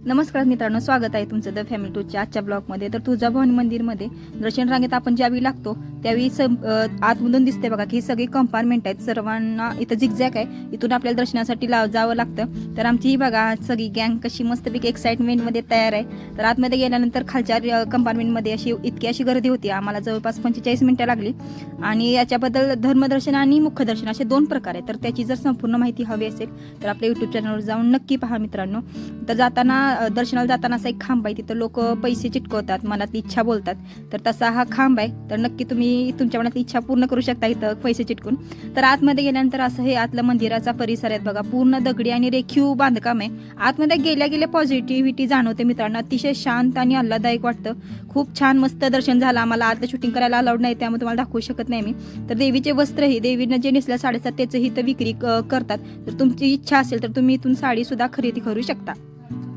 नमस्कार मित्रांनो, स्वागत आहे तुमचं द फॅमिली टूरच्या आजच्या ब्लॉगमध्ये. तर तुळजाभवानी मंदिरमध्ये दर्शन रांगेत आपण ज्यावेळी लागतो त्यावेळी आतमधून दिसते बघा की सगळे कंपार्टमेंट आहेत. सर्वांना इथं झिकझॅक आहे, इथून आपल्याला दर्शनासाठी जावं लागतं. तर आमची ही बघा सगळी गँग कशी मस्तपैकी एक्साइटमेंटमध्ये तयार आहे. तर आतमध्ये गेल्यानंतर खालच्या कंपार्टमेंटमध्ये इतकी अशी गर्दी होती. आम्हाला जवळपास 45 मिनिटं लागली. आणि याच्याबद्दल धर्मदर्शन आणि मुख्यदर्शन असे 2 प्रकार आहेत. तर त्याची जर संपूर्ण माहिती हवी असेल तर आपल्या यूट्यूब चॅनलवर जाऊन नक्की पहा मित्रांनो. तर दर्शनाला जाताना असा एक खांब आहे, तिथं लोक पैसे चिटकवतात, मनातली इच्छा बोलतात. तर तसा हा खांब आहे. तर नक्की तुम्ही तुमच्या मनातली इच्छा पूर्ण करू शकता इथं पैसे चिटकून. तर आतमध्ये गेल्यानंतर असं हे आतलं मंदिराचा परिसर आहे बघा, पूर्ण दगडी आणि रेखीव बांधकाम आहे. आतमध्ये गेल्या पॉझिटिव्हिटी जाणवते मित्रांनो, अतिशय शांत आणि आल्हाददायक वाटतं. खूप छान मस्त दर्शन झालं. आम्हाला आतलं शूटिंग करायला अलाउड नाही, त्यामुळे तुम्हाला दाखवू शकत नाही मी. तर देवीचे वस्त्र ही देवीनं जे नेसल्या 7.5 त्याचं इथं विक्री करतात. तर तुमची इच्छा असेल तर तुम्ही इथून साडी सुद्धा खरेदी करू शकता.